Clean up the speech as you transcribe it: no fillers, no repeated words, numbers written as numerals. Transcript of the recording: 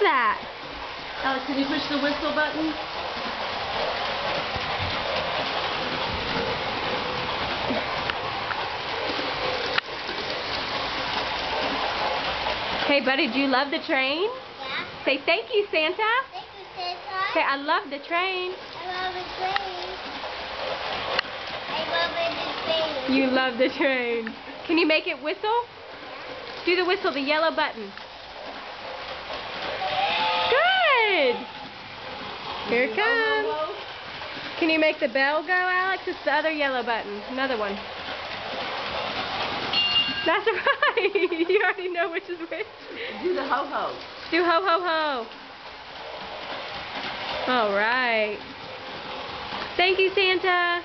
that? Alex, can you push the whistle button? Hey, buddy, do you love the train? Yeah. Say thank you, Santa. Thank you, Santa. Say, I love the train. I love the train. I love the train. You love the train. Can you make it whistle? Do the whistle, the yellow button. Good. Here it comes. Can you make the bell go, Alex? It's the other yellow button. Another one. That's right. You already know which is which. Do the ho-ho. Do ho ho ho. All right. Thank you, Santa.